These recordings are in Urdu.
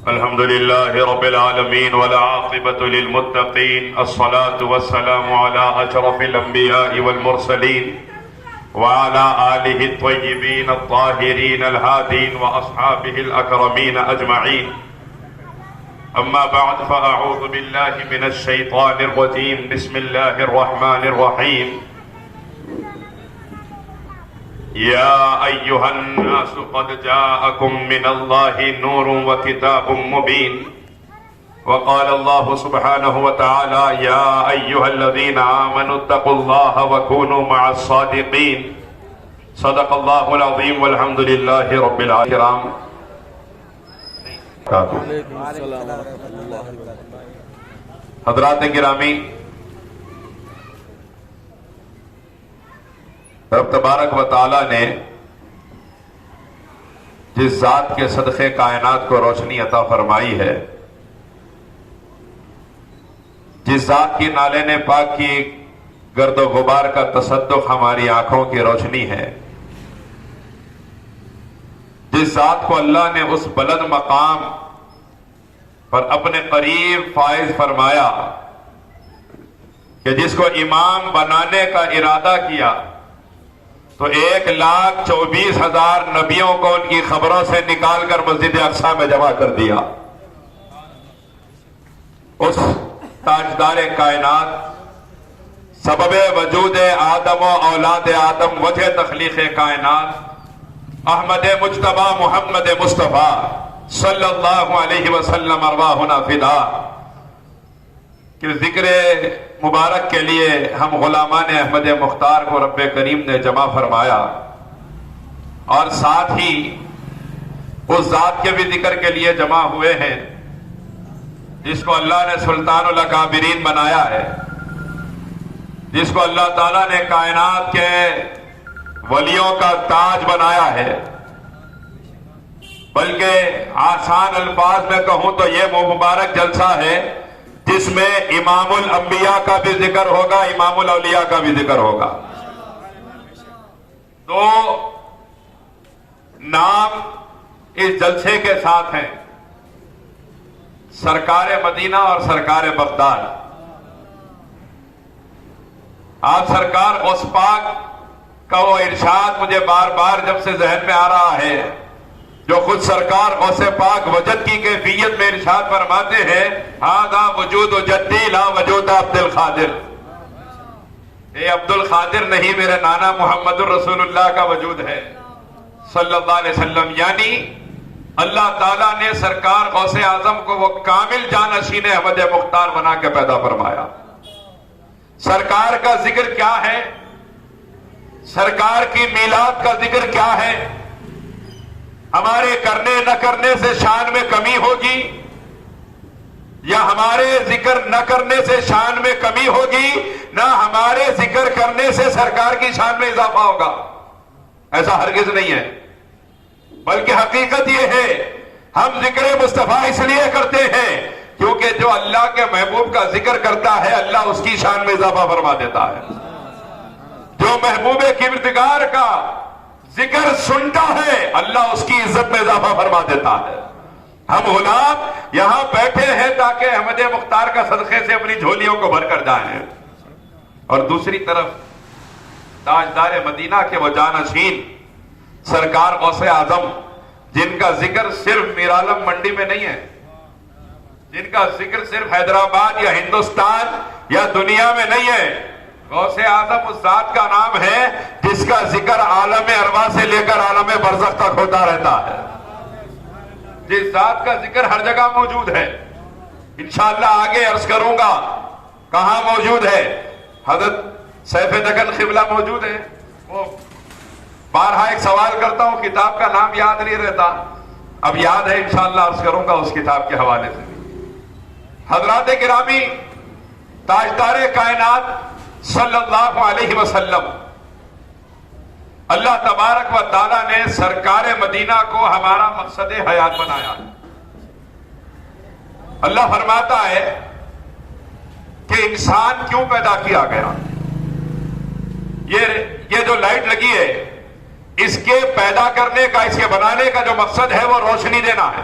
الحمد لله رب العالمين والعاقبة للمتقين، الصلاة والسلام على أشرف الأنبياء والمرسلين وعلى آله الطيبين الطاهرين الهادين وأصحابه الأكرمين أجمعين. أما بعد فأعوذ بالله من الشيطان الرجيم. بسم الله الرحمن الرحيم. يا أيها الناس قد جاءكم من الله نور وكتاب مبين. وقال الله سبحانه وتعالى يا أيها الذين آمنوا اتقوا الله وكونوا مع الصادقين. صدق الله العظيم والحمد لله رب العالمين. حضرات گرامی، رب تبارک و تعالی نے جس ذات کے صدقے کائنات کو روشنی عطا فرمائی ہے، جس ذات کی نالین پاک کی گرد و غبار کا تصدق ہماری آنکھوں کی روشنی ہے، جس ذات کو اللہ نے اس بلند مقام پر اپنے قریب فائز فرمایا کہ جس کو امام بنانے کا ارادہ کیا تو 1,24,000 نبیوں کو ان کی خبروں سے نکال کر مسجد اقصی میں جمع کر دیا. اس تاجدار کائنات، سبب وجود آدم و اولاد آدم، وجہ تخلیق کائنات، احمد مجتبی محمد مصطفیٰ صلی اللہ علیہ وسلم ارواحنا فدا کہ ذکر مبارک کے لیے ہم غلامان احمد مختار کو رب کریم نے جمع فرمایا، اور ساتھ ہی اس ذات کے بھی ذکر کے لیے جمع ہوئے ہیں جس کو اللہ نے سلطان الاکابرین بنایا ہے، جس کو اللہ تعالیٰ نے کائنات کے ولیوں کا تاج بنایا ہے. بلکہ آسان الفاظ میں کہوں تو یہ مبارک جلسہ ہے جس میں امام الانبیاء کا بھی ذکر ہوگا، امام الاولیاء کا بھی ذکر ہوگا. تو نام اس جلسے کے ساتھ ہیں سرکار مدینہ اور سرکار بغداد. آپ سرکار غوث پاک کا وہ ارشاد مجھے بار بار جب سے ذہن میں آ رہا ہے، جو خود سرکار غوث پاک وجد کی کیفیت میں ارشاد فرماتے ہیں ہذا وجود جدی لا وجود عبد القادر. اے عبد القادر نہیں، میرے نانا محمد الرسول اللہ کا وجود ہے صلی اللہ علیہ وسلم. یعنی اللہ تعالیٰ نے سرکار غوث اعظم کو وہ کامل جانشین احمد مختار بنا کے پیدا فرمایا. سرکار کا ذکر کیا ہے، سرکار کی میلاد کا ذکر کیا ہے؟ ہمارے کرنے نہ کرنے سے شان میں کمی ہوگی یا ہمارے ذکر نہ کرنے سے شان میں کمی ہوگی، نہ ہمارے ذکر کرنے سے سرکار کی شان میں اضافہ ہوگا؟ ایسا ہرگز نہیں ہے. بلکہ حقیقت یہ ہے ہم ذکر مصطفیٰ اس لیے کرتے ہیں کیونکہ جو اللہ کے محبوب کا ذکر کرتا ہے اللہ اس کی شان میں اضافہ فرما دیتا ہے. جو محبوب کردگار کا ذکر سنتا ہے اللہ اس کی عزت میں اضافہ فرما دیتا ہے. ہم غلام یہاں بیٹھے ہیں تاکہ احمد مختار کا صدقے سے اپنی جھولیوں کو بھر کر جائیں، اور دوسری طرف تاجدار مدینہ کے وہ جانشین سرکار غوث اعظم جن کا ذکر صرف میرالم منڈی میں نہیں ہے، جن کا ذکر صرف حیدرآباد یا ہندوستان یا دنیا میں نہیں ہے. غوث اعظم اس ذات کا نام ہے جس کا ذکر عالم ارواح سے لے کر عالم برزخ تک ہوتا رہتا ہے، جس ذات کا ذکر ہر جگہ موجود ہے. انشاءاللہ آگے عرض کروں گا کہاں موجود ہے. حضرت سیف دکن قبلہ موجود ہے. وہ بارہا ایک سوال کرتا ہوں، کتاب کا نام یاد نہیں رہتا، اب یاد ہے انشاءاللہ عرض کروں گا اس کتاب کے حوالے سے. حضرات گرامی، تاجدار کائنات صلی اللہ علیہ وسلم، اللہ تبارک و تعالیٰ نے سرکار مدینہ کو ہمارا مقصد حیات بنایا. اللہ فرماتا ہے کہ انسان کیوں پیدا کیا گیا. یہ جو لائٹ لگی ہے اس کے پیدا کرنے کا، اس کے بنانے کا جو مقصد ہے وہ روشنی دینا ہے.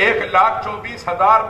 1,24,000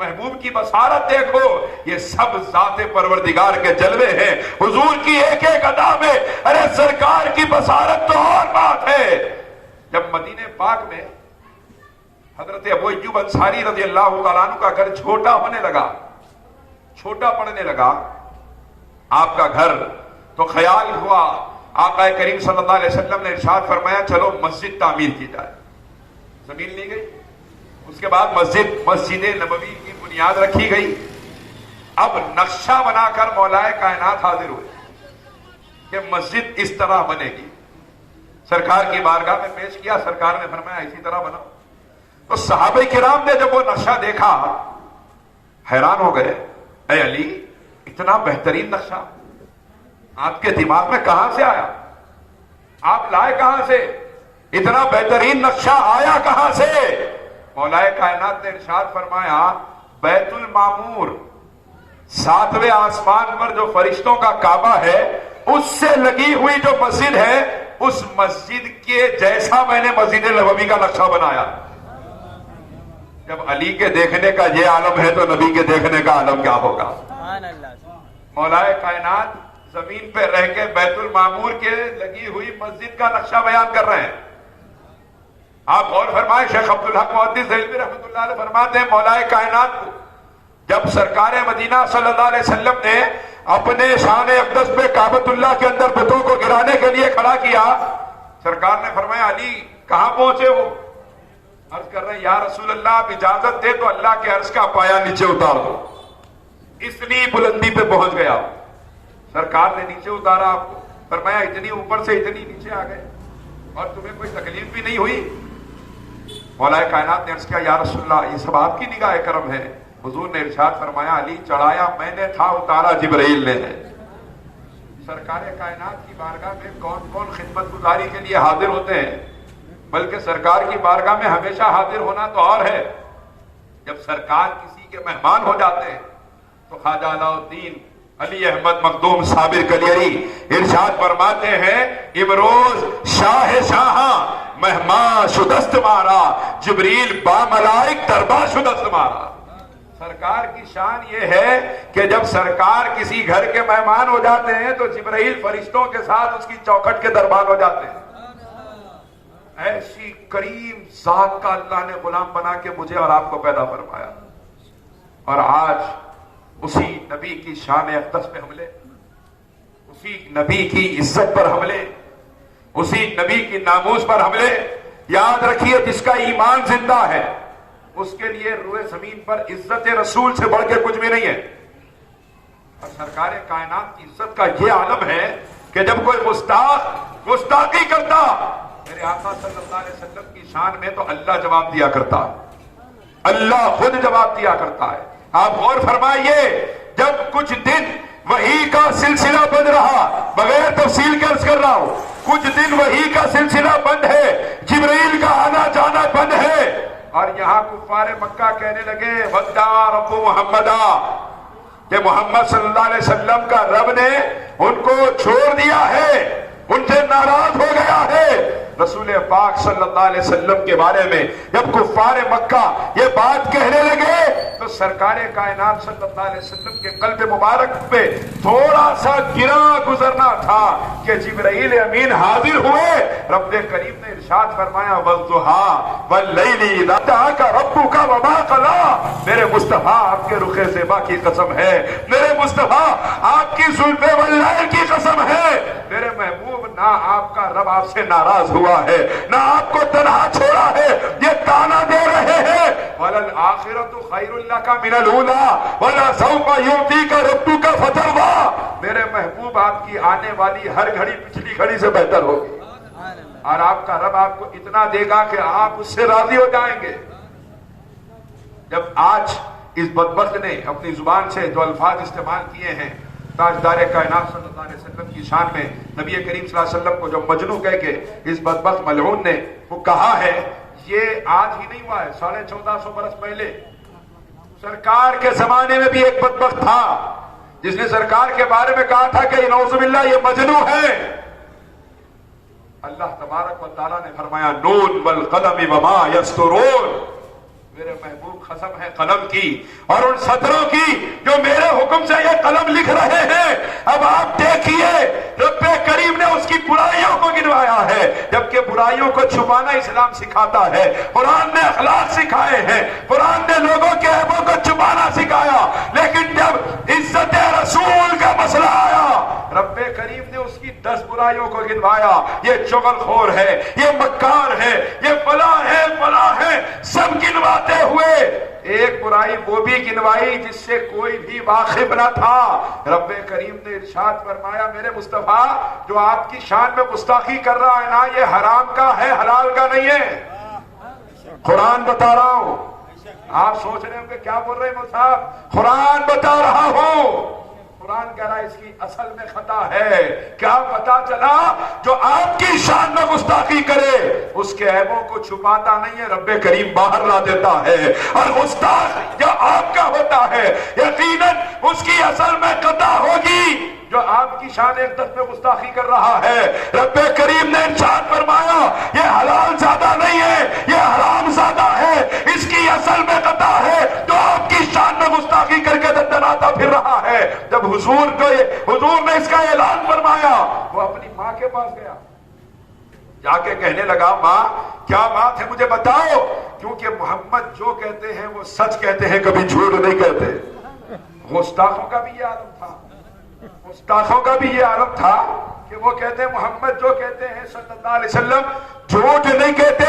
محبوب کی بصارت دیکھو، یہ سب ذات پروردگار کے جلوے ہیں حضور کی ایک ایک ادا میں۔ ارے سرکار کی بصارت تو اور بات ہے۔ جب مدینہ پاک میں حضرت ابو ایوب انصاری رضی اللہ تعالیٰ عنہ کا گھر چھوٹا ہونے لگا، چھوٹا پڑنے لگا آپ کا گھر، تو خیال ہوا آقا کریم صلی اللہ علیہ وسلم نے ارشاد فرمایا چلو مسجد تعمیر کی جائے۔ زمین لی گئی، اس کے بعد مسجد نبوی کی بنیاد رکھی گئی۔ اب نقشہ بنا کر مولا کائنات حاضر ہوئے کہ مسجد اس طرح بنے گی، سرکار کی بارگاہ میں پیش کیا، سرکار نے فرمایا اسی طرح بناؤ۔ تو صحابہ کرام نے جب وہ نقشہ دیکھا حیران ہو گئے، اے علی اتنا بہترین نقشہ آپ کے دماغ میں کہاں سے آیا؟ آپ لائے کہاں سے؟ اتنا بہترین نقشہ آیا کہاں سے؟ مولا کائنات نے ارشاد فرمایا بیت المعمور 7ویں آسمان پر جو فرشتوں کا کعبہ ہے اس سے لگی ہوئی جو مسجد ہے اس مسجد کے جیسا میں نے مسجد نبوی کا نقشہ بنایا۔ جب علی کے دیکھنے کا یہ عالم ہے تو نبی کے دیکھنے کا عالم کیا ہوگا؟ مولا کائنات زمین پہ رہ کے بیت المعمور کے لگی ہوئی مسجد کا نقشہ بیان کر رہے ہیں۔ آپ غور فرمائیں، شیخ عبدالحق محدث دہلوی رحمۃ اللہ علیہ فرماتے ہیں مولا کائنات کو جب سرکار مدینہ صلی اللہ علیہ وسلم نے اپنے شان اقدس پہ کعبۃ اللہ کے اندر بتوں کو گرانے کے لیے کھڑا کیا، سرکار نے فرمایا علی کہاں پہنچے ہو؟ عرض کر رہے ہیں یا رسول اللہ آپ اجازت دے تو اللہ کے عرش کا پایا نیچے اتار دو، اتنی بلندی پہ پہنچ گیا۔ سرکار نے نیچے اتارا آپ کو، فرمایا اتنی اوپر سے اتنی نیچے آ گئے اور تمہیں کوئی تکلیف بھی نہیں ہوئی؟ مولا کائنات نے عرض کیا یا رسول اللہ یہ سب آپ کی نگاہ کرم ہے۔ حضور نے ارشاد فرمایا علی چڑھایا میں نے تھا، اتارا جبرائیل نے ہے۔ سرکار کائنات کی بارگاہ میں کون کون خدمت گزاری کے لیے حاضر ہوتے ہیں، بلکہ سرکار کی بارگاہ میں ہمیشہ حاضر ہونا تو اور ہے، جب سرکار کسی کے مہمان ہو جاتے ہیں تو خواجہ علاء الدین علی احمد مخدوم صابر کلیری ارشاد فرماتے ہیں امروز شاہ شاہاں مہمان شدست مارا، جبریل با ملائک دربا شدست مارا۔ سرکار کی شان یہ ہے کہ جب سرکار کسی گھر کے مہمان ہو جاتے ہیں تو جبرائیل فرشتوں کے ساتھ اس کی چوکھٹ کے دربان ہو جاتے ہیں۔ ایسی کریم ذات کا اللہ نے غلام بنا کے مجھے اور آپ کو پیدا فرمایا، اور آج اسی نبی کی شان اقدس پہ حملے، اسی نبی کی عزت پر حملے، اسی نبی کی ناموس پر حملے۔ یاد رکھیے جس کا ایمان زندہ ہے اس کے لیے روئے زمین پر عزت رسول سے بڑھ کے کچھ بھی نہیں ہے۔ اور سرکار کائنات کی عزت کا یہ عالم ہے کہ جب کوئی گستاخی کرتا میرے آقا صلی اللہ علیہ وسلم کی شان میں تو اللہ جواب دیا کرتا ہے، اللہ خود جواب دیا کرتا ہے۔ آپ غور فرمائیے جب کچھ دن وحی کا سلسلہ بند رہا، بغیر تفصیل کے عرض کر رہا ہوں، کچھ دن وحی کا سلسلہ بند ہے، جبرائیل کا آنا جانا بند ہے، اور یہاں کفار مکہ کہنے لگے وَدَّا رَبُّ مُحَمَّدًا کہ محمد صلی اللہ علیہ وسلم کا رب نے ان کو چھوڑ دیا ہے، ان سے ناراض ہو گیا ہے۔ رسول پاک صلی اللہ علیہ وسلم کے بارے میں جب کفار مکہ یہ بات کہنے لگے تو سرکار کائنات صلی اللہ علیہ وسلم کے قلب مبارک پہ تھوڑا سا گرا گزرنا تھا کہ جبرائیل امین حاضر ہوئے۔ رب کریم نے ارشاد فرمایا وَالضُّحَىٰ وَاللَّيْلِ إِذَا أَتَاكَ رَبُّكَ وَمَا قَلَىٰ، میرے مصطفیٰ آپ کے رخ زیبا کی قسم ہے، میرے مصطفیٰ آپ کی زلف واللیل کی قسم ہے، میرے محبوب نہ آپ کا رب آپ سے ناراض ہوا ہے، نہ آپ کو تنہا چھوڑا ہے، یہ تانا دے رہے ہیں وَلَلْآخِرَةُ خَيْرٌ لَكَ مِنَ الْأُولَىٰ وَلَسَوْفَ يُعْطِيكَ رَبُّكَ فَتَرْضَىٰ، میرے محبوب آپ کی آنے والی ہر گھڑی پچھلی گھڑی سے بہتر ہوگی، اور آپ کا رب آپ کو اتنا دے گا کہ آپ اس سے راضی ہو جائیں گے۔ جب آج اس بدبخت نے اپنی زبان سے جو الفاظ استعمال کیے ہیں تاجدار کائنات صلی اللہ علیہ وسلم کی شان میں، نبی کریم صلی اللہ علیہ وسلم کو جو مجنو کہہ کے اس بدبخت ملعون نے وہ کہا ہے، یہ آج ہی نہیں ہوا ہے، 1450 برس پہلے سرکار کے زمانے میں بھی ایک بدبخت تھا جس نے سرکار کے بارے میں کہا تھا کہ نعوذ باللہ یہ مجنو ہے۔ اللہ تبارک و تعالیٰ نے فرمایا نون والقلم وما یسطرون، میرے محبوب قسم ہے قلم کی اور ان سطروں کی جو میرے حکم سے یہ قلم لکھ رہے ہیں. اب آپ دیکھیے رب کریم نے اس کی برائیوں کو گنوایا ہے، جبکہ برائیوں کو چھپانا اسلام سکھاتا ہے. قرآن نے اخلاق سکھائے ہیں، قرآن نے لوگوں کے عیبوں کو چھپانا سکھایا، لیکن جب عزت رسول کا مسئلہ آیا رب کریم نے اس کی 10 برائیوں کو گنوایا. یہ چغل خور ہے، یہ مکار ہے، یہ فلاں ہے فلاں ہے، سب گنواتے ہوئے ایک برائی وہ بھی گنوائی جس سے کوئی بھی واقف نہ تھا. رب کریم نے ارشاد فرمایا میرے مصطفیٰ جو آپ کی شان میں گستاخی کر رہا ہے نا یہ حرام کا ہے، حلال کا نہیں ہے. قرآن بتا رہا ہوں. آپ سوچ رہے ہوں کہ کیا بول رہے ہیں صاحب؟ قرآن بتا رہا ہوں. قرآن کہہ رہا ہے اس کی اصل میں خطا ہے. کیا پتا چلا جو آپ کی شان میں گستاخی کرے اس کے عیبوں کو چھپاتا نہیں ہے، رب کریم باہر لا دیتا ہے. اور گستاخ جو آپ کا ہوتا ہے یقیناً اس کی اصل میں خطا ہوگی. جو آپ کی شان عزت میں گستاخی کر رہا ہے رب کریم نے ارشاد فرمایا یہ حلال زیادہ نہیں ہے، یہ حرام زیادہ ہے. اس کی اصل میں خطا ہے جو آپ کی شان میں گستاخی کر کے دندناتا پھر رہا ہے. جب حضور نے اس کا اعلان فرمایا وہ اپنی ماں کے پاس گیا، جا کے کہنے لگا ماں کیا بات ہے مجھے بتاؤ، کیونکہ محمد جو کہتے ہیں وہ سچ کہتے ہیں، کبھی جھوٹ نہیں کہتے. گستاخوں کا بھی یہ عالم تھا، گستاخوں کا بھی یہ عالم تھا کہ وہ کہتے ہیں محمد جو کہتے ہیں صلی اللہ علیہ وسلم جھوٹ نہیں کہتے،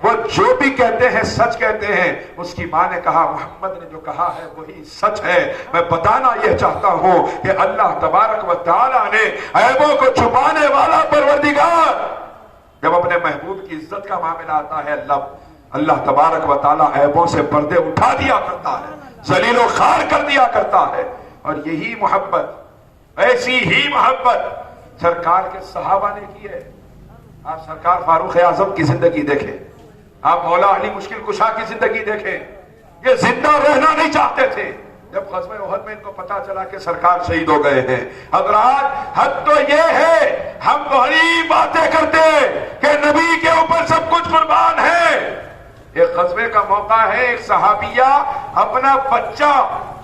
وہ جو بھی کہتے ہیں سچ کہتے ہیں. اس کی ماں نے کہا محمد نے جو کہا ہے وہی سچ ہے. میں بتانا یہ چاہتا ہوں کہ اللہ تبارک و تعالیٰ نے عیبوں کو چھپانے والا پروردگار جب اپنے محبوب کی عزت کا معاملہ آتا ہے اللہ تبارک و تعالیٰ عیبوں سے پردے اٹھا دیا کرتا ہے، ذلیل و خوار کر دیا کرتا ہے. اور یہی محبت، ایسی ہی محبت سرکار کے صحابہ نے کی ہے. آپ سرکار فاروق اعظم کی زندگی دیکھیں، آپ مولا علی مشکل کشا کی زندگی دیکھیں. یہ زندہ رہنا نہیں چاہتے تھے. جب غزوہ احد میں ان کو پتا چلا کہ سرکار شہید ہو گئے ہیں، حضرات حد تو یہ ہے ہم بڑی باتیں کرتے کہ نبی کے اوپر سب کچھ قربان ہے. ایک غزوے کا موقع ہے، ایک صحابیہ اپنا بچہ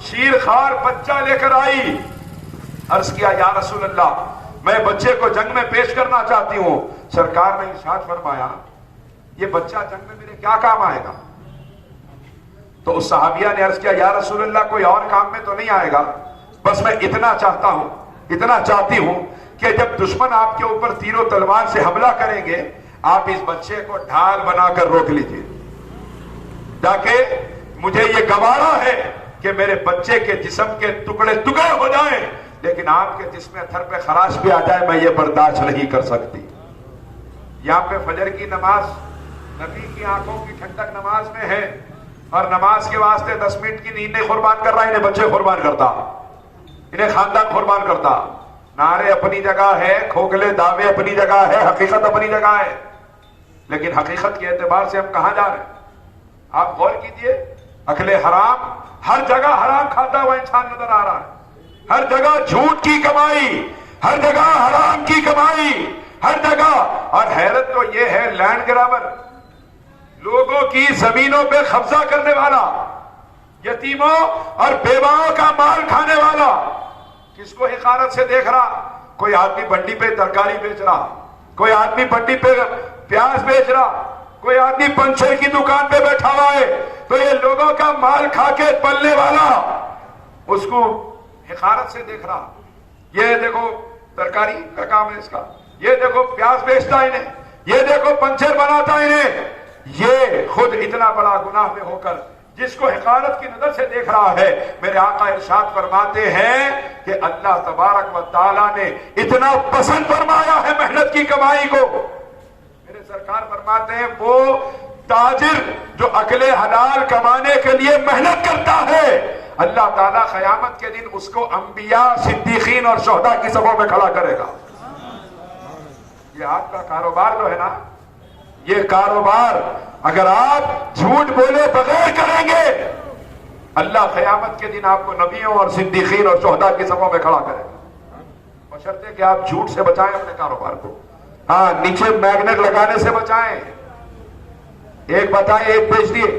شیرخوار بچہ لے کر آئی. عرض کیا یا رسول اللہ میں بچے کو جنگ میں پیش کرنا چاہتی ہوں. سرکار نے ارشاد فرمایا یہ بچہ جنگ میں میرے کیا کام آئے گا؟ تو اس صحابیہ نے عرض کیا یا رسول اللہ کوئی اور کام میں تو نہیں آئے گا، بس میں اتنا چاہتا ہوں، اتنا چاہتی ہوں کہ جب دشمن آپ کے اوپر تیر و تلوار سے حملہ کریں گے آپ اس بچے کو ڈھال بنا کر روک لیجئے، تاکہ مجھے یہ گوارا ہے کہ میرے بچے کے جسم کے ٹکڑے ٹکڑے ہو جائیں لیکن آپ کے جسم تھر پہ خراش بھی آ جائے میں یہ برداشت نہیں کر سکتی. یہاں پہ فجر کی نماز نبی کی آنکھوں کی ٹھنڈک نماز میں ہے، اور نماز کے واسطے 10 منٹ کی نیند نہیں قربان کر رہا، انہیں بچے قربان کرتا، انہیں خاندان قربان کرتا. نعرے اپنی جگہ ہے، کھوکھلے دعوے اپنی جگہ ہے، حقیقت اپنی جگہ ہے، لیکن حقیقت کے اعتبار سے ہم کہاں جا رہے ہیں؟ آپ غور کیجئے، اکل حرام ہر جگہ حرام کھاتا ہوا انسان نظر آ رہا ہے، ہر جگہ جھوٹ کی کمائی، ہر جگہ حرام کی کمائی، ہر جگہ. اور حیرت تو یہ ہے لینڈ گرابر، لوگوں کی زمینوں پہ قبضہ کرنے والا، یتیموں اور بیواؤں کا مال کھانے والا. کس کو حقارت سے دیکھ رہا؟ کوئی آدمی منڈی پہ ترکاری بیچ رہا، کوئی آدمی منڈی پہ پیاز بیچ رہا، کوئی آدمی پنچر کی دکان پہ بیٹھا ہوا ہے، تو یہ لوگوں کا مال کھا کے پلنے والا اس کو حقارت سے دیکھ رہا. یہ دیکھو ترکاری کا کام ہے اس کا، یہ دیکھو پیاز بیچتا انہیں، یہ دیکھو پنچر بناتا انہیں. یہ خود اتنا بڑا گناہ میں ہو کر جس کو حقارت کی نظر سے دیکھ رہا ہے، میرے آقا ارشاد فرماتے ہیں کہ اللہ تبارک و تعالیٰ نے اتنا پسند فرمایا ہے محنت کی کمائی کو. میرے سرکار فرماتے ہیں وہ تاجر جو اکل حلال کمانے کے لیے محنت کرتا ہے اللہ تعالیٰ قیامت کے دن اس کو انبیاء، صدیقین اور شہداء کی صفوں میں کھڑا کرے گا. یہ آپ کا کاروبار جو ہے نا، یہ کاروبار اگر آپ جھوٹ بولے بغیر کریں گے اللہ قیامت کے دن آپ کو نبیوں اور صدیقین اور شہداء کی صفوں میں کھڑا کرے گا، بشرطے کہ آپ جھوٹ سے بچائیں اپنے کاروبار کو. ہاں نیچے میگنیٹ لگانے سے بچائیں. ایک بتائیں ایک بیچ دیے،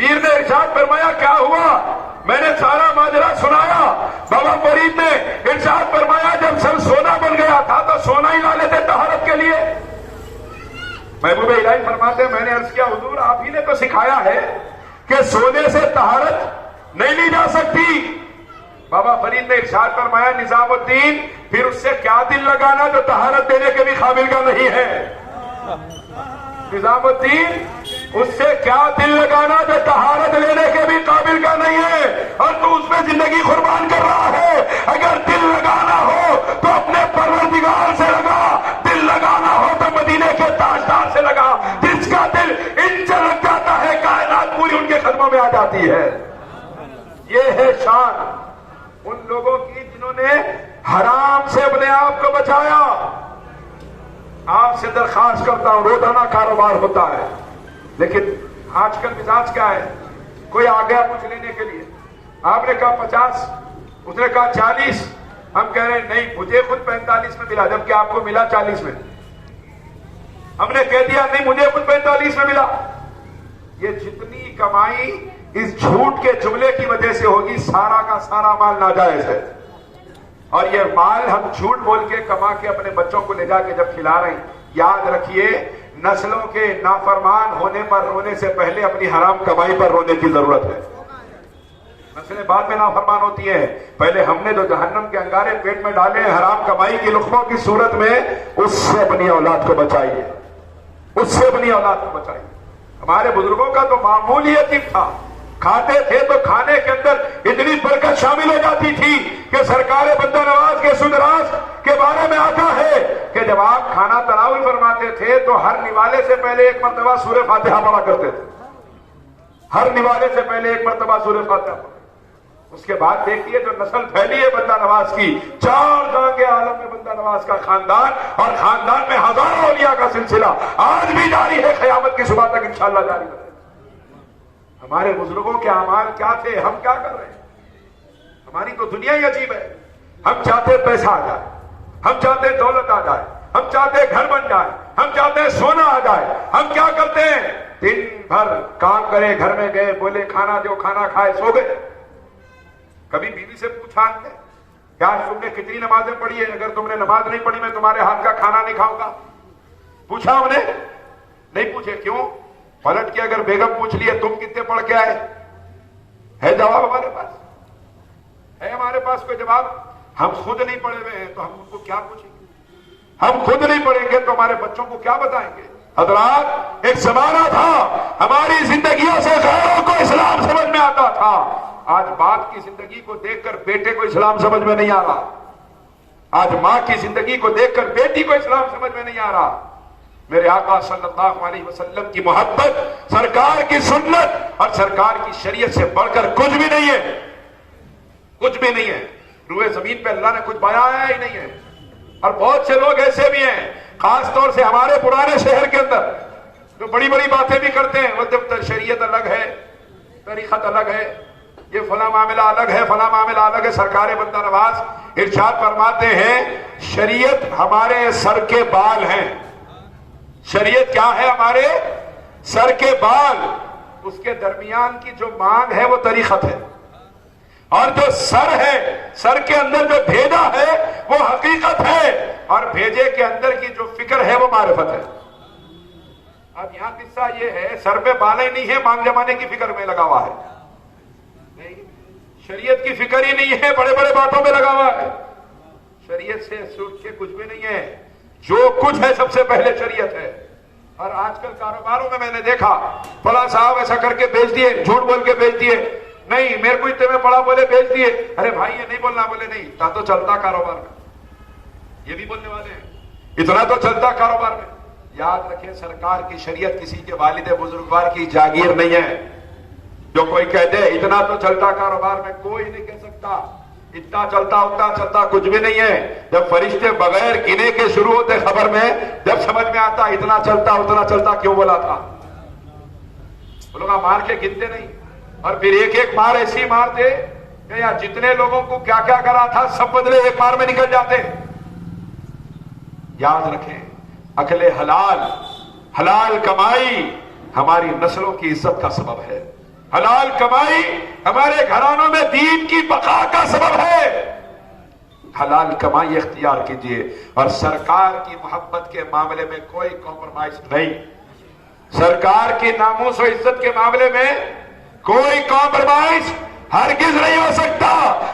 پیر نے ارشاد فرمایا کیا ہوا؟ میں نے سارا ماجرا سنایا. بابا فرید نے ارشاد فرمایا جب سر سونا بن گیا تھا تو سونا ہی لا لیتے طہارت کے لیے. محبوب الہی فرماتے میں نے عرض کیا حضور آپ ہی نے تو سکھایا ہے کہ سونے سے طہارت نہیں لی جا سکتی. بابا فرید نے ارشاد فرمایا نظام الدین پھر اس سے کیا دل لگانا جو طہارت دینے کے بھی قابل کا نہیں ہے. نظام الدین اس سے کیا دل لگانا جو طہارت لینے کے بھی قابل کا نہیں ہے, اور تو اس میں زندگی قربان کر رہا ہے. اگر دل لگانا ہو تو اپنے پروردگار سے لگا, دل لگانا ہو تو مدینے کے تاجدار سے لگا. جس کا دل ان سے لگ جاتا ہے کائنات پوری ان کے قدموں میں آ جاتی ہے. یہ ہے شان ان لوگوں کی جنہوں نے حرام سے اپنے آپ کو بچایا. آپ سے درخواست کرتا ہوں روزانہ کاروبار ہوتا ہے, لیکن آج کل مزاج کیا ہے؟ کوئی آ گیا کچھ لینے کے لیے, آپ نے کہا 50, اس نے کہا 40, ہم کہہ رہے ہیں نہیں مجھے خود 45 میں ملا جبکہ آپ کو ملا 40 میں. ہم نے کہہ دیا نہیں مجھے خود 45 میں ملا. یہ جتنی کمائی اس جھوٹ کے جملے کی وجہ سے ہوگی سارا کا سارا مال ناجائز ہے, اور یہ مال ہم جھوٹ بول کے کما کے اپنے بچوں کو لے جا کے جب کھلا رہے ہیں. یاد رکھیے نسلوں کے نافرمان ہونے پر رونے سے پہلے اپنی حرام کمائی پر رونے کی ضرورت ہے. نسلیں بعد میں نافرمان ہوتی ہیں, پہلے ہم نے جو جہنم کے انگارے پیٹ میں ڈالے ہیں حرام کمائی کی لقموں کی صورت میں, اس سے اپنی اولاد کو بچائیے, اس سے اپنی اولاد کو بچائیے. ہمارے بزرگوں کا تو معمول ہی عجیب تھا, کھاتے تھے تو کھانے کے اندر اتنی برکت شامل ہو جاتی تھی کہ سرکار بندہ نواز کے سندراز کے بارے میں آتا ہے کہ جب آپ کھانا تناول فرماتے تھے تو ہر نوالے سے پہلے ایک مرتبہ سورہ فاتحہ پڑھا کرتے تھے. ہر نوالے سے پہلے ایک مرتبہ سورہ فاتحہ پڑھا. اس کے بعد دیکھیے جو نسل پھیلی ہے بندہ نواز کی, 4 جہاں عالم میں بندہ نواز کا خاندان, اور خاندان میں ہزاروں اولیاء کا سلسلہ آج بھی جاری ہے, قیامت کی صبح تک انشاءاللہ جاری رہے. ہمارے بزرگوں کے اعمال کیا تھے, ہم کیا کر رہے ہیں؟ ہماری تو دنیا ہی عجیب ہے. ہم چاہتے پیسہ آ جائے, ہم چاہتے دولت آ جائے, ہم چاہتے گھر بن جائے, ہم چاہتے سونا آ جائے. ہم کیا کرتے ہیں؟ دن بھر کام کرے, گھر میں گئے بولے کھانا جو کھانا کھائے سو گئے. کبھی بیوی سے پوچھا ہم نے کیا تم نے کتنی نمازیں پڑھی ہے؟ اگر تم نے نماز نہیں پڑھی میں تمہارے ہاتھ کا کھانا نہیں کھاؤں گا. پوچھا ہم نے؟ نہیں پوچھے. کیوں؟ پلٹ کے اگر بیگم پوچھ لیے تم کتنے پڑھ کے آئے, ہے جواب ہمارے پاس؟ ہے ہمارے پاس کوئی جواب؟ ہم خود نہیں پڑھے ہوئے ہیں تو ہم ان کو کیا پوچھیں گے؟ ہم خود نہیں پڑھیں گے تو ہمارے بچوں کو کیا بتائیں گے؟ حضرات ایک زمانہ تھا ہماری زندگیوں سے غیروں کو اسلام سمجھ میں آتا تھا. آج باپ کی زندگی کو دیکھ کر بیٹے کو اسلام سمجھ میں نہیں آ رہا. آج ماں کی زندگی کو دیکھ کر بیٹی کو اسلام سمجھ میں نہیں آ رہا. میرے آقا صلی اللہ علیہ وسلم کی محبت, سرکار کی سنت اور سرکار کی شریعت سے بڑھ کر کچھ بھی نہیں ہے, کچھ بھی نہیں ہے. روئے زمین پہ اللہ نے کچھ بنایا ہی نہیں ہے. اور بہت سے لوگ ایسے بھی ہیں, خاص طور سے ہمارے پرانے شہر کے اندر, جو بڑی بڑی باتیں بھی کرتے ہیں. وہ جب شریعت الگ ہے, طریقت الگ ہے, یہ فلاں معاملہ الگ ہے, فلاں معاملہ الگ ہے. سرکار بندہ نواز ارشاد فرماتے ہیں شریعت ہمارے سر کے بال ہیں. شریعت کیا ہے؟ ہمارے سر کے بال. اس کے درمیان کی جو مانگ ہے وہ طریقت ہے, اور جو سر ہے, سر کے اندر جو بھیجا ہے وہ حقیقت ہے, اور بھیجے کے اندر کی جو فکر ہے وہ معرفت ہے. اب یہاں قصہ یہ ہے سر پہ بالیں نہیں ہے, مانگ جمانے کی فکر میں لگا ہوا ہے. نہیں, شریعت کی فکر ہی نہیں ہے, بڑے بڑے باتوں میں لگا ہوا ہے. شریعت سے سوچ کے کچھ بھی نہیں ہے. جو کچھ ہے سب سے پہلے شریعت ہے. اور آج کل کاروباروں میں نے دیکھا فلاں صاحب ایسا کر کے بیچ دیے, جھوٹ بول کے بیچ دیے, نہیں میرے کو اتنے میں پڑا بولے بیچ دیے. ارے بھائی یہ نہیں بولنا, بولے نہیں اتنا تو چلتا کاروبار میں. یہ بھی بولنے والے ہیں اتنا تو چلتا کاروبار میں. یاد رکھیں سرکار کی شریعت کسی کے والد بزرگوار کی جاگیر نہیں ہے. جو کوئی کہہ دے اتنا تو چلتا کاروبار میں, کوئی نہیں کہہ سکتا. اتنا چلتا اتنا چلتا کچھ بھی نہیں ہے. جب فرشتے بغیر گنے کے شروع ہوتے خبر میں, جب سمجھ میں آتا اتنا چلتا اتنا چلتا کیوں بولا تھا. وہ لوگ مار کے گنتے نہیں, اور پھر ایک ایک مار ایسی مارتے کہ یار جتنے لوگوں کو کیا کیا کرا تھا سب بدلے ایک مار میں نکل جاتے. یاد رکھیں اکل حلال, حلال کمائی ہماری نسلوں کی عزت کا سبب ہے. حلال کمائی ہمارے گھرانوں میں دین کی بقا کا سبب ہے. حلال کمائی اختیار کیجئے اور سرکار کی محبت کے معاملے میں کوئی کمپرومائز نہیں. سرکار کی ناموس و عزت کے معاملے میں کوئی کمپرومائز ہرگز نہیں ہو سکتا.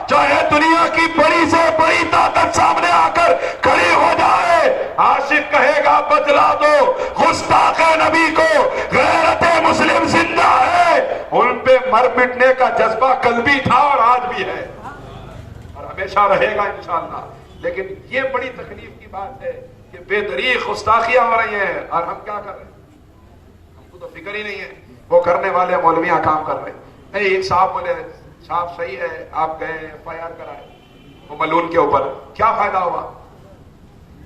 چاہے دنیا کی بڑی سے بڑی طاقت سامنے آ کر کھڑی ہو جائے، عاشق کہے گا بدلا دو. گستاخ نبی کو غیرت مسلم زندہ ہے. ان پہ مر مٹنے کا جذبہ کل بھی تھا اور آج بھی ہے اور ہمیشہ رہے گا انشاءاللہ. لیکن یہ بڑی تکلیف کی بات ہے کہ بے دریغ گستاخیاں ہو رہی ہیں اور ہم کیا کر رہے ہیں؟ ہم کو تو فکر ہی نہیں ہے. وہ کرنے والے مولویاں کام کر رہے ہیں. نہیں، صاحب بولے صاحب صحیح ہے، آپ گئے FIR کرائے وہ ملون کے اوپر، کیا فائدہ ہوا؟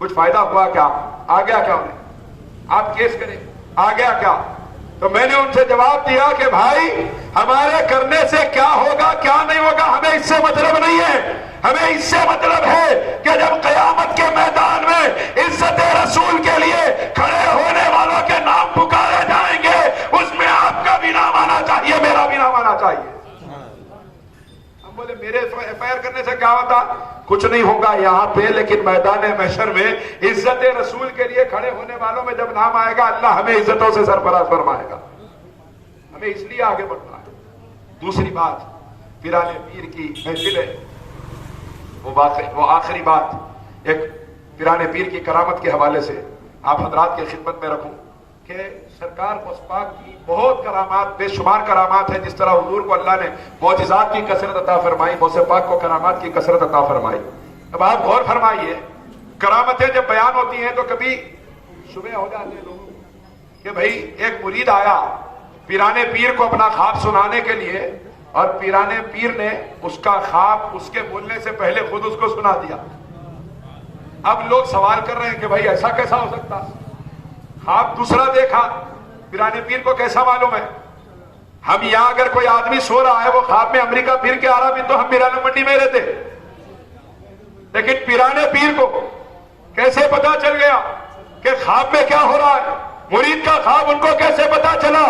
کچھ فائدہ ہوا کیا؟ آ گیا کیا انہیں؟ آپ کیس کریں، آ گیا کیا؟ تو میں نے ان سے جواب دیا کہ بھائی ہمارے کرنے سے کیا ہوگا کیا نہیں ہوگا ہمیں اس سے مطلب نہیں ہے. ہمیں اس سے مطلب ہے کہ جب قیامت کے میدان میں عزت رسول کے لیے کھڑے ہونے والوں کے نام پکارے جائیں گے، اس میں آپ کا بھی نام آنا چاہیے، میرا بھی نام آنا چاہیے. ہم بولے میرے FIR کرنے سے کیا ہوتا؟ کچھ نہیں ہوگا یہاں پہ، لیکن میدان محشر میں عزت رسول کے لیے کھڑے ہونے والوں میں جب نام آئے گا اللہ ہمیں عزتوں سے سرفراز فرمائے گا. ہمیں اس لیے آگے بڑھنا ہے. دوسری بات، پیران پیر کی محفل ہے، وہ آخری بات ایک پیران پیر کی کرامت کے حوالے سے آپ حضرات کے خدمت میں رکھوں کہ سرکار غوث پاک کی بہت کرامات، بے شمار کرامات ہیں. جس طرح حضور کو اللہ نے معجزات کی کثرت عطا فرمائی، غوث پاک کو کرامات کی کثرت عطا فرمائی. اب آپ غور فرمائیے، کرامتیں جب بیان ہوتی ہیں تو کبھی شبہ ہو جاتے ہیں لوگوں کہ بھئی ایک مرید آیا پیران پیر کو اپنا خواب سنانے کے لیے اور پیران پیر نے اس کا خواب اس کے بولنے سے پہلے خود اس کو سنا دیا. اب لوگ سوال کر رہے ہیں کہ بھئی ایسا کیسا ہو سکتا؟ خواب دوسرا دیکھا، پیران پیر کو کیسا معلوم ہے؟ ہم یہاں اگر کوئی آدمی سو رہا ہے وہ خواب میں امریکہ پھر کے آ رہا بھی تو ہم میران منڈی میں رہتے، لیکن پیران پیر کو کیسے پتا چل گیا کہ خواب میں کیا ہو رہا ہے؟ مرید کا خواب ان کو کیسے پتا چلا؟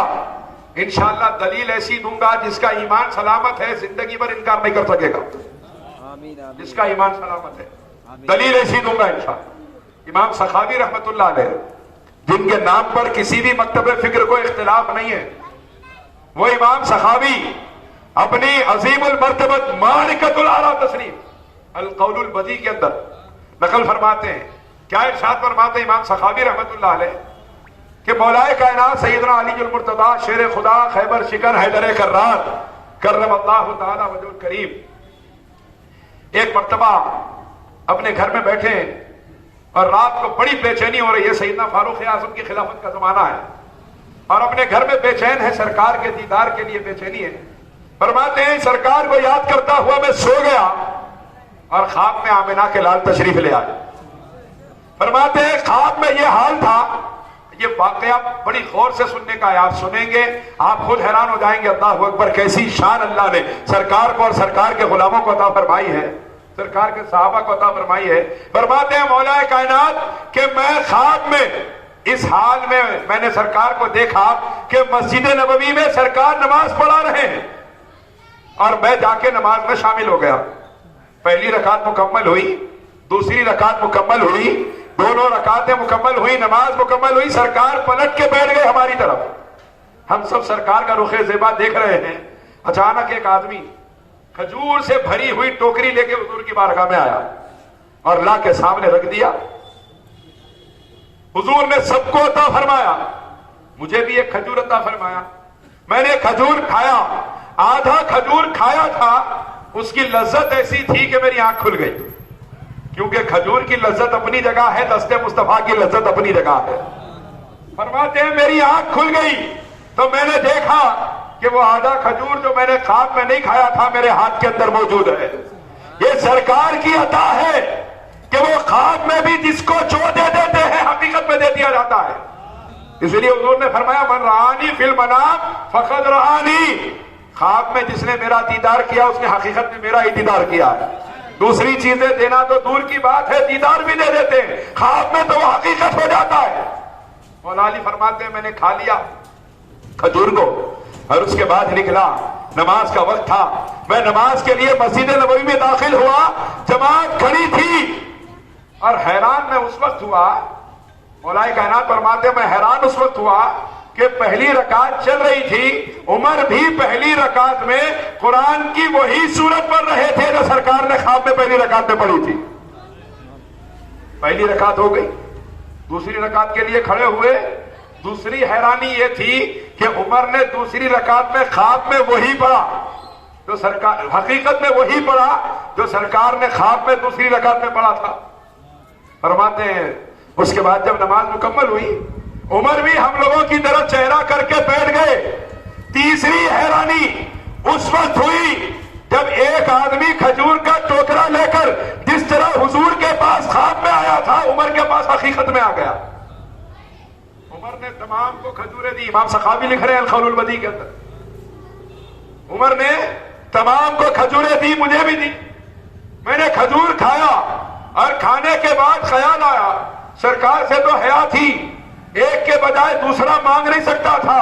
انشاءاللہ دلیل ایسی دوں گا جس کا ایمان سلامت ہے زندگی بھر انکار نہیں کر سکے گا. جس کا ایمان سلامت ہے دلیل ایسی دوں گا انشاءاللہ. امام سخاوی رحمت اللہ علیہ، جن کے نام پر کسی بھی مکتب فکر کو اختلاف نہیں ہے، وہ امام سخاوی اپنی عظیم المرتبت معرکۃ الاعلیٰ تصنیف القول البدی کے اندر نقل فرماتے ہیں. کیا ارشاد فرماتے ہیں امام سخاوی رحمت اللہ علیہ کہ مولائے کائنات سیدنا علی المرتضیٰ شیر خدا خیبر شکن حیدر کرار کرم اللہ تعالی وجہ الکریم ایک مرتبہ اپنے گھر میں بیٹھے ہیں اور رات کو بڑی بے چینی ہو رہی ہے. سیدنا فاروق اعظم کی خلافت کا زمانہ ہے اور اپنے گھر میں بے چین ہے، سرکار کے دیدار کے لیے بے چینی ہے. فرماتے ہیں سرکار کو یاد کرتا ہوا میں سو گیا اور خواب میں آمنہ کے لال تشریف لے آئے. فرماتے ہیں خواب میں یہ حال تھا، یہ واقعہ بڑی غور سے سننے کا ہے، آپ سنیں گے آپ خود حیران ہو جائیں گے. اللہ اکبر، کیسی شان اللہ نے سرکار کو اور سرکار کے غلاموں کو عطا فرمائی ہے، سرکار کے صحابہ کو عطا فرمائی ہے. فرماتے ہیں مولا کائنات کہ میں خواب میں اس حال میں نے سرکار کو دیکھا کہ مسجد نبوی میں سرکار نماز پڑھا رہے ہیں اور میں جا کے نماز میں شامل ہو گیا. پہلی رکعت مکمل ہوئی، دوسری رکعت مکمل ہوئی، دونوں رکعتیں مکمل ہوئی، نماز مکمل ہوئی، سرکار پلٹ کے بیٹھ گئے ہماری طرف. ہم سب سرکار کا رخ زیبا دیکھ رہے ہیں. اچانک ایک آدمی کھجور سے بھری ہوئی ٹوکری لے کے حضور کی بارگاہ میں آیا اور لا کے سامنے رکھ دیا. حضور نے سب کو عطا فرمایا، مجھے بھی ایک کھجور عطا فرمایا. میں نے کھجور کھایا، آدھا کھجور کھایا تھا، اس کی لذت ایسی تھی کہ میری آنکھ کھل گئی. کیونکہ کھجور کی لذت اپنی جگہ ہے، دست مصطفیٰ کی لذت اپنی جگہ ہے. فرماتے ہیں میری آنکھ کھل گئی تو میں نے دیکھا کہ وہ آدھا کھجور جو میں نے خواب میں نہیں کھایا تھا میرے ہاتھ کے اندر موجود ہے. یہ سرکار کی عطا ہے کہ وہ خواب میں بھی جس کو جو دے دیتے ہیں حقیقت میں دے دیا جاتا ہے. اس لیے حضور نے فرمایا من رآنی فی المنام فقد رآنی، خواب میں جس نے میرا دیدار کیا اس نے حقیقت میں میرا ہی دیدار کیا ہے. دوسری چیزیں دینا تو دور کی بات ہے، دیدار بھی دے دیتے ہیں، خواب میں تو وہ حقیقت ہو جاتا ہے. مولا علی فرماتے ہیں میں نے کھا لیا کھجور کو، اور اس کے بعد نکلا، نماز کا وقت تھا، میں نماز کے لیے مسجد نبوی میں داخل ہوا، جماعت کھڑی تھی، اور حیران میں اس وقت ہوا، مولا کائنات فرماتے میں حیران اس وقت ہوا کہ پہلی رکعت چل رہی تھی، عمر بھی پہلی رکعت میں قرآن کی وہی سورت پڑھ رہے تھے جو سرکار نے خواب میں پہلی رکعت میں پڑھی تھی۔ پہلی رکعت ہو گئی، دوسری رکعت کے لیے کھڑے ہوئے، دوسری حیرانی یہ تھی کہ عمر نے دوسری رکعت میں خواب میں وہی پڑھا جو سرکار، حقیقت میں وہی پڑھا جو سرکار نے خواب میں دوسری رکعت میں پڑھا تھا۔ فرماتے ہیں اس کے بعد جب نماز مکمل ہوئی، عمر بھی ہم لوگوں کی طرف چہرہ کر کے بیٹھ گئے۔ تیسری حیرانی اس وقت ہوئی جب ایک آدمی کھجور کا ٹوکرا لے کر جس طرح حضور کے پاس خواب میں آیا تھا، عمر کے پاس حقیقت میں آ گیا۔ عمر نے تمام کو کھجوریں دی، امام سخاوی لکھ رہے ہیں القول البدیع کے اندر، عمر نے تمام کو کھجوریں دی، مجھے بھی دی، میں نے کھجور کھایا، اور کھانے کے بعد خیال آیا سرکار سے تو حیا تھی، ایک کے بجائے دوسرا مانگ نہیں سکتا تھا،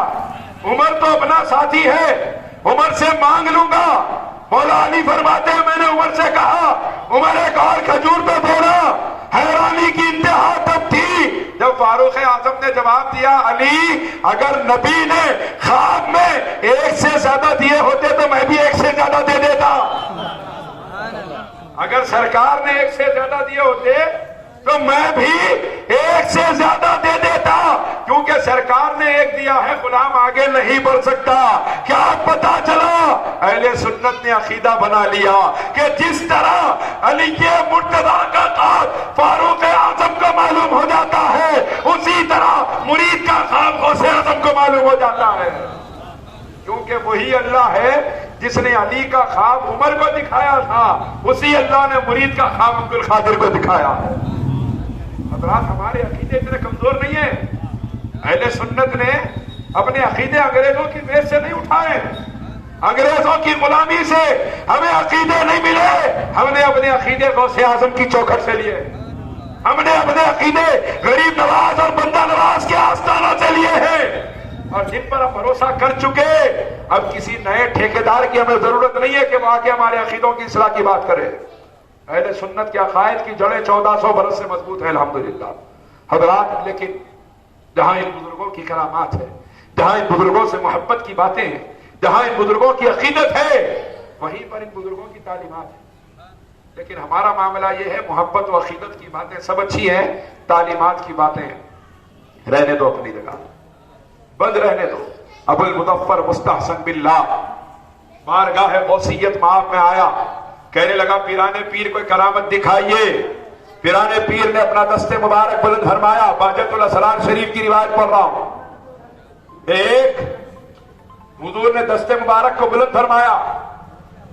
عمر تو اپنا ساتھی ہے، عمر سے مانگ لوں گا۔ مولا علی فرماتے ہیں میں نے عمر سے کہا عمر ایک اور کھجور تو دینا۔ حیرانی کی انتہا تب تھی جب فاروق اعظم نے جواب دیا علی اگر نبی نے خواب میں ایک سے زیادہ دیے ہوتے تو میں بھی ایک سے زیادہ دے دیتا، اگر سرکار نے ایک سے زیادہ دیے ہوتے تو میں بھی ایک سے زیادہ دے دیتا، کیونکہ سرکار نے ایک دیا ہے، غلام آگے نہیں بڑھ سکتا۔ کیا پتا چلا؟ اہل سنت نے عقیدہ بنا لیا کہ جس طرح علی مرتضیٰ کا خواب فاروق اعظم کو معلوم ہو جاتا ہے، اسی طرح مرید کا خواب غوث اعظم کو معلوم ہو جاتا ہے، کیونکہ وہی اللہ ہے جس نے علی کا خواب عمر کو دکھایا تھا، اسی اللہ نے مرید کا خواب عبد القادر کو دکھایا ہے۔ حضرات ہمارے عقیدے اتنے کمزور نہیں ہیں، اہل سنت نے اپنے عقیدے انگریزوں کی بیس سے نہیں اٹھائے، انگریزوں کی غلامی سے ہمیں عقیدے نہیں ملے، ہم نے اپنے عقیدے غوث اعظم کی چوکھٹ سے لیے، ہم نے اپنے عقیدے غریب نواز اور بندہ نواز کے آستانہ سے لیے ہیں، اور جن پر ہم بھروسہ کر چکے، اب کسی نئے ٹھیکیدار کی ہمیں ضرورت نہیں ہے کہ وہ آگے ہمارے عقیدوں کی اصلاح کی بات کرے۔ اہل سنت کے عقائد کی جڑیں 1400 برس سے مضبوط ہیں الحمدللہ۔ حضرات لیکن جہاں ان بزرگوں کی کرامات ہے، جہاں ان بزرگوں سے محبت کی باتیں ہیں، جہاں ان بزرگوں کی عقیدت ہے، وہیں پر ان بزرگوں کی تعلیمات ہیں، لیکن ہمارا معاملہ یہ ہے محبت و عقیدت کی باتیں سب اچھی ہیں، تعلیمات کی باتیں رہنے دو اپنی جگہ، بند رہنے دو۔ ابو المظفر مستحسن باللہ بارگاہ غوثیت مآب میں آیا، کہنے لگا پیرانے پیر کوئی کرامت دکھائیے۔ پیرانے پیر نے اپنا دست مبارک بلند فرمایا، باجت الاسرار شریف کی روایت پڑھ رہا ہوں، ایک حضور نے دست مبارک کو بلند فرمایا،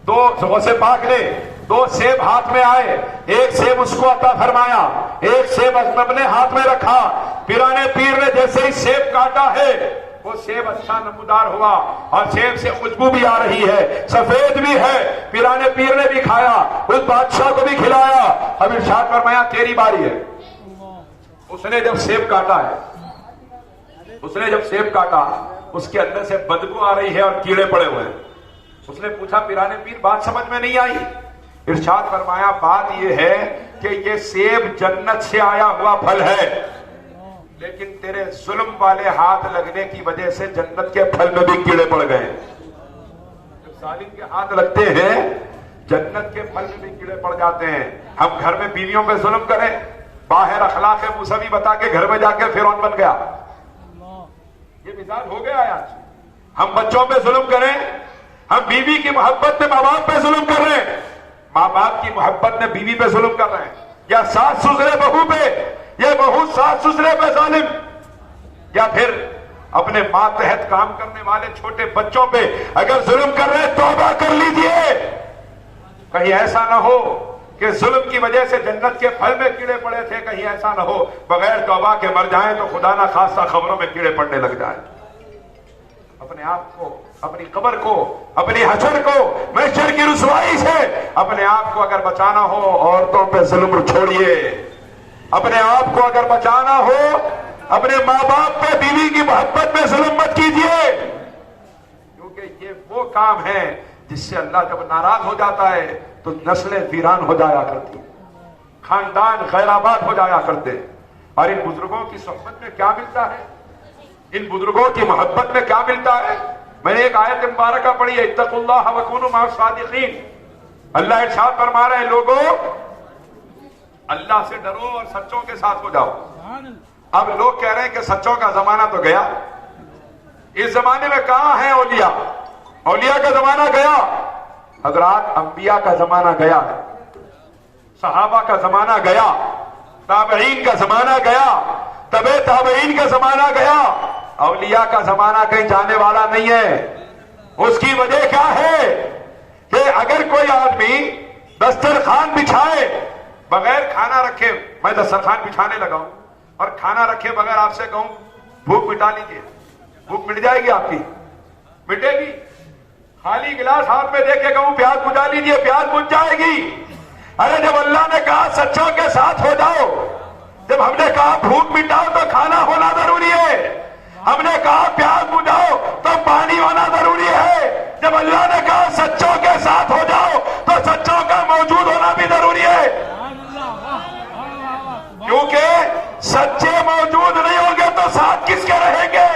دو غوث پاک نے دو سیب ہاتھ میں آئے، ایک سیب اس کو عطا فرمایا، ایک سیب اپنے ہاتھ میں رکھا، پیرانے پیر نے جیسے ہی سیب کاٹا ہے وہ سیب اچھا نمودار ہوا، اور سیب سے خوشبو بھی آ رہی ہے، سفید بھی ہے، پیرانے پیر نے بھی کھایا، اس بادشاہ کو بھی کھلایا، اب ارشاد فرمایا تیری باری ہے۔ اس نے جب سیب کاٹا ہے، اس نے جب سیب کاٹا، اس کے اندر سے بدبو آ رہی ہے اور کیڑے پڑے ہوئے ہیں۔ اس نے پوچھا پیرانے پیر بات سمجھ میں نہیں آئی؟ ارشاد فرمایا بات یہ ہے کہ یہ سیب جنت سے آیا ہوا پھل ہے، لیکن تیرے ظلم والے ہاتھ لگنے کی وجہ سے جنت کے پھل میں بھی کیڑے پڑ گئے۔ جب ظالم کے ہاتھ لگتے ہیں جنت کے پھل میں بھی کیڑے پڑ جاتے ہیں۔ ہم گھر میں بیویوں پہ ظلم کریں، باہر اخلاق موسوی بتا کے گھر میں جا کے فرعون بن گیا، یہ مزاج ہو گیا آج۔ ہم بچوں پہ ظلم کریں، ہم بیوی کی محبت میں ماں باپ پہ ظلم کر رہے ہیں، ماں باپ کی محبت میں بیوی پہ ظلم کر رہے ہیں، یا ساس سسرے بہو پہ، یہ بہو ساس سسرے پہ ظالم، یا پھر اپنے ماتحت کام کرنے والے چھوٹے بچوں پہ اگر ظلم کر رہے ہیں توبہ کر لیجئے، کہیں ایسا نہ ہو کہ ظلم کی وجہ سے جنت کے پھل میں کیڑے پڑے تھے، کہیں ایسا نہ ہو بغیر توبہ کے مر جائیں تو خدا نہ خواستہ خبروں میں کیڑے پڑنے لگ جائیں۔ اپنے آپ کو، اپنی قبر کو، اپنی حشر کو، محشر کی رسوائی سے اپنے آپ کو اگر بچانا ہو عورتوں پہ ظلم چھوڑیے، اپنے آپ کو اگر بچانا ہو اپنے ماں باپ پہ، بیوی کی محبت میں ظلم مت کیجیے، وہ کام ہے جس سے اللہ جب ناراض ہو جاتا ہے تو نسلیں ویران ہو جایا کرتی، خاندان خیر آباد ہو جایا کرتے۔ اور ان بزرگوں کی صحبت میں کیا ملتا ہے، ان بزرگوں کی محبت میں کیا ملتا ہے؟ میں نے ایک آیت مبارکہ پڑھی ہے، اتقوا اللہ وکونوا مع الصادقین۔ اللہ ارشاد فرما رہے ہیں لوگوں اللہ سے ڈرو اور سچوں کے ساتھ ہو جاؤ۔ اب لوگ کہہ رہے ہیں کہ سچوں کا زمانہ تو گیا، اس زمانے میں کہاں ہیں اولیاء؟ اولیاء کا زمانہ گیا حضرات، انبیاء کا زمانہ گیا ہے، صحابہ کا زمانہ گیا، تابعین کا زمانہ گیا، تبع تابعین کا زمانہ گیا، اولیاء کا زمانہ کہیں جانے والا نہیں ہے۔ اس کی وجہ کیا ہے کہ اگر کوئی آدمی دسترخوان بچھائے بغیر کھانا رکھے، میں دسترخوان بچھانے لگا ہوں اور کھانا رکھے بغیر آپ سے کہوں بھوک مٹا لیجیے، بھوک مٹ جائے گی آپ کی؟ مٹے گی؟ خالی گلاس ہاتھ میں دے کے کہوں پیاس بجھا لیجیے، پیاس بجھ جائے گی۔ ارے جب اللہ نے کہا سچوں کے ساتھ ہو جاؤ، جب ہم نے کہا بھوک مٹاؤ تو کھانا ہونا ضروری ہے، ہم نے کہا پیاس بجھاؤ تو پانی ہونا ضروری ہے، جب اللہ نے کہا سچوں کے ساتھ ہو جاؤ تو سچوں کا موجود ہونا بھی ضروری ہے، کیونکہ سچے موجود نہیں ہوں گے تو ساتھ کس کے رہیں گے؟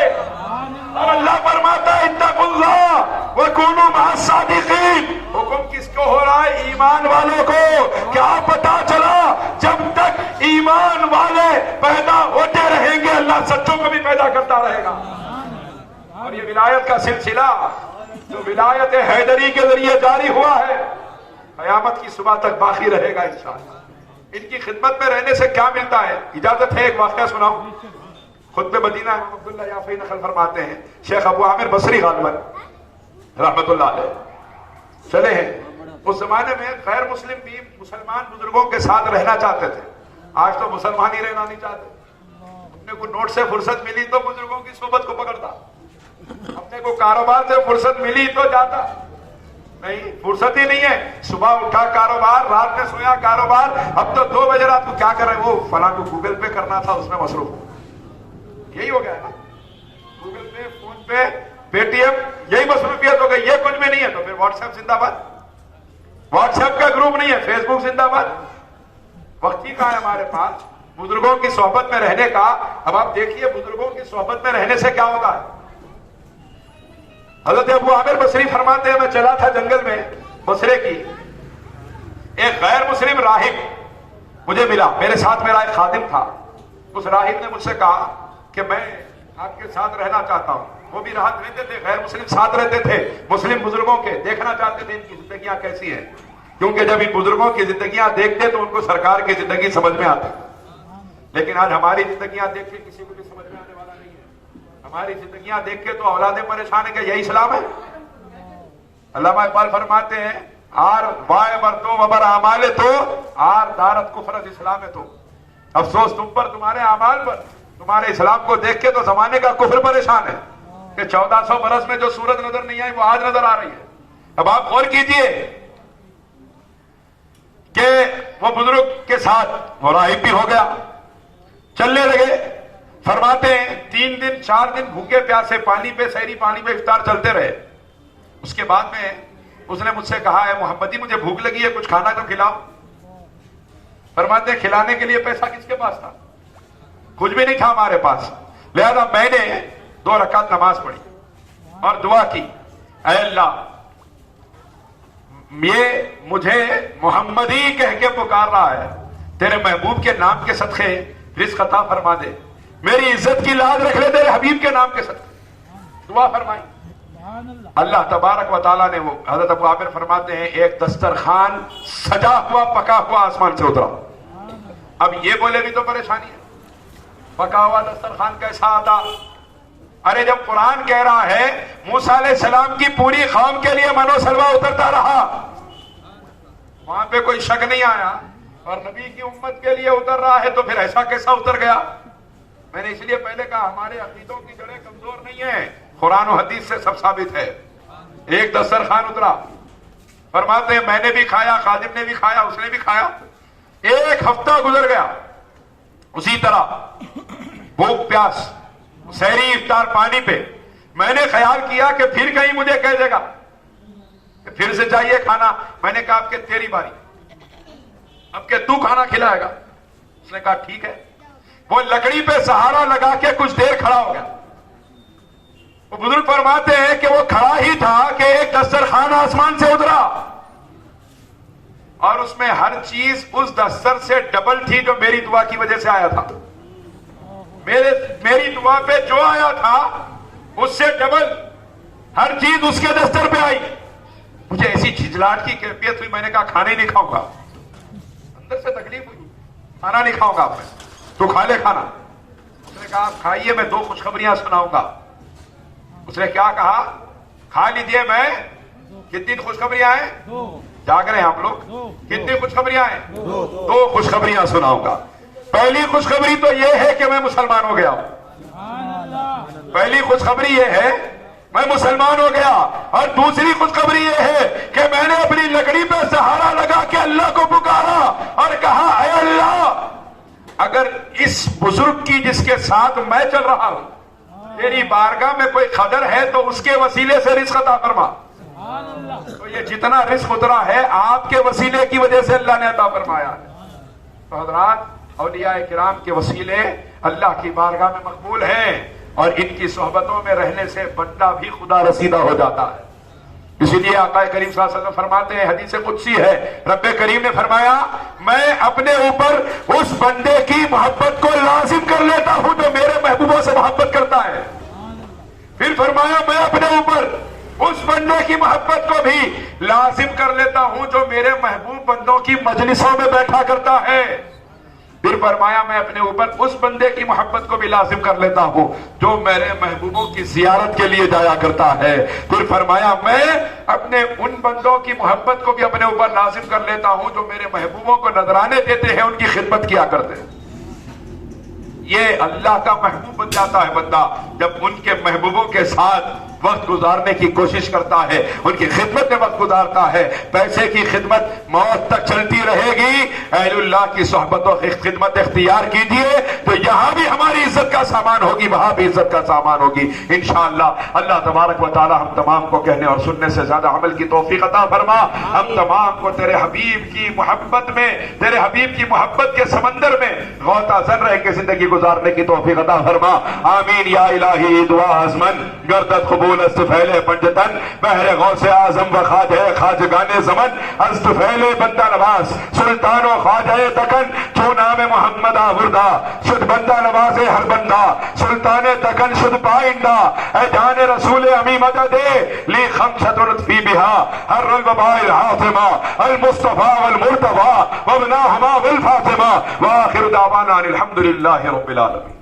اور اللہ فرماتا ہے اتقوا اللہ وکونوا مع الصادقین۔ حکم کس کو ہو رہا ہے؟ ایمان والوں کو۔ کیا پتا چلا جب تک ایمان والے پیدا ہوتے رہیں گے اللہ سچوں کو بھی پیدا کرتا رہے گا۔ اور یہ ولایت کا سلسلہ جو ولایت حیدری کے ذریعے جاری ہوا ہے قیامت کی صبح تک باقی رہے گا انشاءاللہ۔ ان کی خدمت میں رہنے سے کیا ملتا ہے؟ اجازت ہے ایک واقعہ سناؤں؟ خطبہ مدینہ امام عبداللہ یافعی نقل فرماتے ہیں، شیخ ابو عامر بصری غالباً رحمت اللہ علیہ چلے ہیں، اس زمانے میں غیر مسلم بھی مسلمان بزرگوں کے ساتھ رہنا چاہتے تھے۔ آج تو مسلمان ہی رہنا نہیں چاہتے، اپنے کو نوٹ سے فرصت ملی تو بزرگوں کی صحبت کو پکڑتا، اپنے کو کاروبار سے فرصت ملی تو جاتا، نہیں فرصت ہی نہیں ہے۔ صبح اٹھا کاروبار، رات میں سویا کاروبار، اب تو 2 بجے رات کو کیا کر رہے ہیں؟ وہ فلاں کو گوگل پے کرنا تھا اس میں مصروف، یہی ہو گیا نا، گوگل پے، فون پے، پے ٹی ایم، یہی مصروفیت ہو گئی۔ یہ کچھ بھی نہیں ہے تو پھر واٹس ایپ زندہ باد، واٹس ایپ کا گروپ نہیں ہے، فیس بک زندہ باد۔ وقت ہی کہاں ہے ہمارے پاس بزرگوں کی صحبت میں رہنے کا؟ اب آپ دیکھیے بزرگوں کی صحبت میں رہنے سے کیا ہوتا ہے۔ حضرت ابو عامر بصری فرماتے ہیں میں چلا تھا جنگل میں بصرے کی، ایک غیر مسلم راہب مجھے ملا، میرے ساتھ میرا ایک خادم تھا۔ اس راہب نے مجھ سے کہا کہ میں آپ کے ساتھ رہنا چاہتا ہوں۔ وہ بھی راحت رہتے تھے، غیر مسلم ساتھ رہتے تھے، مسلم بزرگوں کے دیکھنا چاہتے تھے ان کی زندگیاں کیسی ہیں، کیونکہ جب ان بزرگوں کی زندگیاں دیکھتے تو ان کو سرکار کی زندگی سمجھ میں آتی۔ لیکن آج ہماری زندگیاں دیکھ کے کسی کو بھی سمجھ میں آنے والا نہیں ہے۔ ہماری زندگیاں دیکھ کے تو اولادیں پریشان ہیں کہ یہی اسلام ہے۔ علامہ اقبال فرماتے ہیں آر وائے بردو وبر اعمال تو آر دارت کفرت اسلام تو، افسوس تم پر، تمہارے اعمال پر، تمہارے اسلام کو دیکھ کے تو زمانے کا کفر پریشان ہے کہ 1400 برس میں جو صورت نظر نہیں آئی وہ آج نظر آ رہی ہے۔ اب آپ غور کیجئے کہ وہ بزرگ کے ساتھ وہ راہب بھی ہو گیا، چلنے لگے۔ فرماتے ہیں 3 دن 4 دن بھوکے پیاسے پانی پہ سحری، پانی پہ افطار چلتے رہے۔ اس کے بعد میں اس نے مجھ سے کہا ہے محمدی مجھے بھوک لگی ہے، کچھ کھانا تو کھلاؤ۔ فرماتے ہیں کھلانے کے لیے پیسہ کس کے پاس تھا؟ کچھ بھی نہیں تھا ہمارے پاس، لہذا میں نے 2 رکعت نماز پڑھی اور دعا کی، اے اللہ یہ مجھے محمدی کہہ کے پکار رہا ہے، تیرے محبوب کے نام کے صدقے رزق عطا فرما دے، میری عزت کی لاج رکھ لے تیرے حبیب کے نام کے صدقے۔ دعا فرمائی، اللہ تبارک و تعالیٰ نے وہ حضرت ابو عامر فرماتے ہیں ایک دسترخوان سجا ہوا پکا ہوا آسمان سے اترا۔ اب یہ بولے بھی تو پریشانی ہے، پکا ہوا دسترخوان کیسا آتا؟ ارے جب قرآن کہہ رہا ہے موسیٰ علیہ السلام کی پوری قوم کے لیے منو سلوا اترتا رہا، وہاں پہ کوئی شک نہیں آیا، اور نبی کی امت کے لیے اتر رہا ہے تو پھر ایسا کیسا اتر گیا؟ میں نے اس لیے پہلے کہا ہمارے عقیدوں کی جڑیں کمزور نہیں ہیں، قرآن و حدیث سے سب ثابت ہے۔ ایک دسترخوان اترا، فرماتے ہیں میں نے بھی کھایا، خادم نے بھی کھایا، اس نے بھی کھایا، 1 ہفتہ گزر گیا اسی طرح بھوک پیاس، سحری افطار پانی پہ۔ میں نے خیال کیا کہ پھر کہیں مجھے کہہ دے گا کہ پھر سے چاہیے کھانا. میں نے کہا اب کہ تیری باری, اب کہ تو کھانا کھلائے گا. اس نے کہا ٹھیک ہے. وہ لکڑی پہ سہارا لگا کے کچھ دیر کھڑا ہو گیا. وہ بزرگ فرماتے ہیں کہ وہ کھڑا ہی تھا کہ ایک دسترخوان آسمان سے اترا, اور اس میں ہر چیز اس دستر سے ڈبل تھی جو میری دعا کی وجہ سے آیا تھا. میری دعا پہ جو آیا تھا اس سے ڈبل ہر چیز اس کے دستر پہ آئی. مجھے ایسی جھجلاہٹ کی کیفیت ہوئی, میں نے کہا کھانے نہیں کھاؤں گا. اندر سے تکلیف ہوئی, کھانا نہیں کھاؤں گا. آپ میں تو کھا لے کھانا. اس نے کہا آپ کھائیے, میں 2 خوشخبریاں سناؤں گا. اس نے کیا کہا؟ کھا لیجیے. میں کتنی خوشخبریاں ہیں؟ جاگ رہے ہیں آپ لوگ؟ کتنی خوشخبریاں ہیں؟ 2 خوشخبریاں سناؤں گا. پہلی خوشخبری تو یہ ہے کہ میں مسلمان ہو گیا ہوں. پہلی خوشخبری یہ ہے میں مسلمان ہو گیا. اور دوسری خوشخبری یہ ہے کہ میں نے اپنی لکڑی پہ سہارا لگا کے اللہ کو پکارا اور کہا اے اللہ, اگر اس بزرگ کی جس کے ساتھ میں چل رہا ہوں تیری بارگاہ میں کوئی قدر ہے تو اس کے وسیلے سے رزق عطا فرما. تو یہ جتنا رزق اترا ہے آپ کے وسیلے کی وجہ سے اللہ نے عطا فرمایا ہے. تو حضرات, اولیاء کرام کے وسیلے اللہ کی بارگاہ میں مقبول ہیں, اور ان کی صحبتوں میں رہنے سے بندہ بھی خدا رسیدہ ہو جاتا ہے. اسی لیے آقا کریم صلی اللہ علیہ وسلم فرماتے ہیں, حدیث قدسی ہے, رب کریم نے فرمایا میں اپنے اوپر اس بندے کی محبت کو لازم کر لیتا ہوں جو میرے محبوبوں سے محبت کرتا ہے. پھر فرمایا میں اپنے اوپر اس بندے کی محبت کو بھی لازم کر لیتا ہوں جو میرے محبوب بندوں کی مجلسوں میں بیٹھا کرتا ہے. پھر فرمایا میں اپنے اوپر اس بندے کی محبت کو بھی لازم کر لیتا ہوں جو میرے محبوبوں کی زیارت کے لیے جایا کرتا ہے. پھر فرمایا میں اپنے ان بندوں کی محبت کو بھی اپنے اوپر لازم کر لیتا ہوں جو میرے محبوبوں کو نذرانے دیتے ہیں, ان کی خدمت کیا کرتے ہیں. یہ اللہ کا محبوب بن جاتا ہے بندہ جب ان کے محبوبوں کے ساتھ وقت گزارنے کی کوشش کرتا ہے, ان کی خدمت میں وقت گزارتا ہے. پیسے کی خدمت موت تک چلتی رہے گی. اہل اللہ کی صحبت و خدمت اختیار کیجئے تو یہاں بھی ہماری عزت کا سامان ہوگی, وہاں بھی عزت کا سامان ہوگی انشاءاللہ. اللہ تبارک و تعالی ہم تمام کو کہنے اور سننے سے زیادہ عمل کی توفیق عطا فرما. ہم تمام کو تیرے حبیب کی محبت میں, تیرے حبیب کی محبت کے سمندر میں غوطہ زن رہ کے زندگی گزارنے کی توفیق عطا فرما. آمین یا الہی. دعا ازمن گردت قبول استفیل پنجتن بحر غوث اعظم و خواجہ خواجگان زمن استفیل بندہ نواز سلطان و خواجہ دکن چو نام محمد آوردہ شد بندہ نواز ہر بندہ سلطان دکن شد پائندہ اے جان رسول امی مدد لی خمسۃ لطفی بہا ہر الوباء الحاطمہ المصطفیٰ والمرتضیٰ وابناہما والفاطمہ وآخر دعوانا الحمدللہ رب العالمین.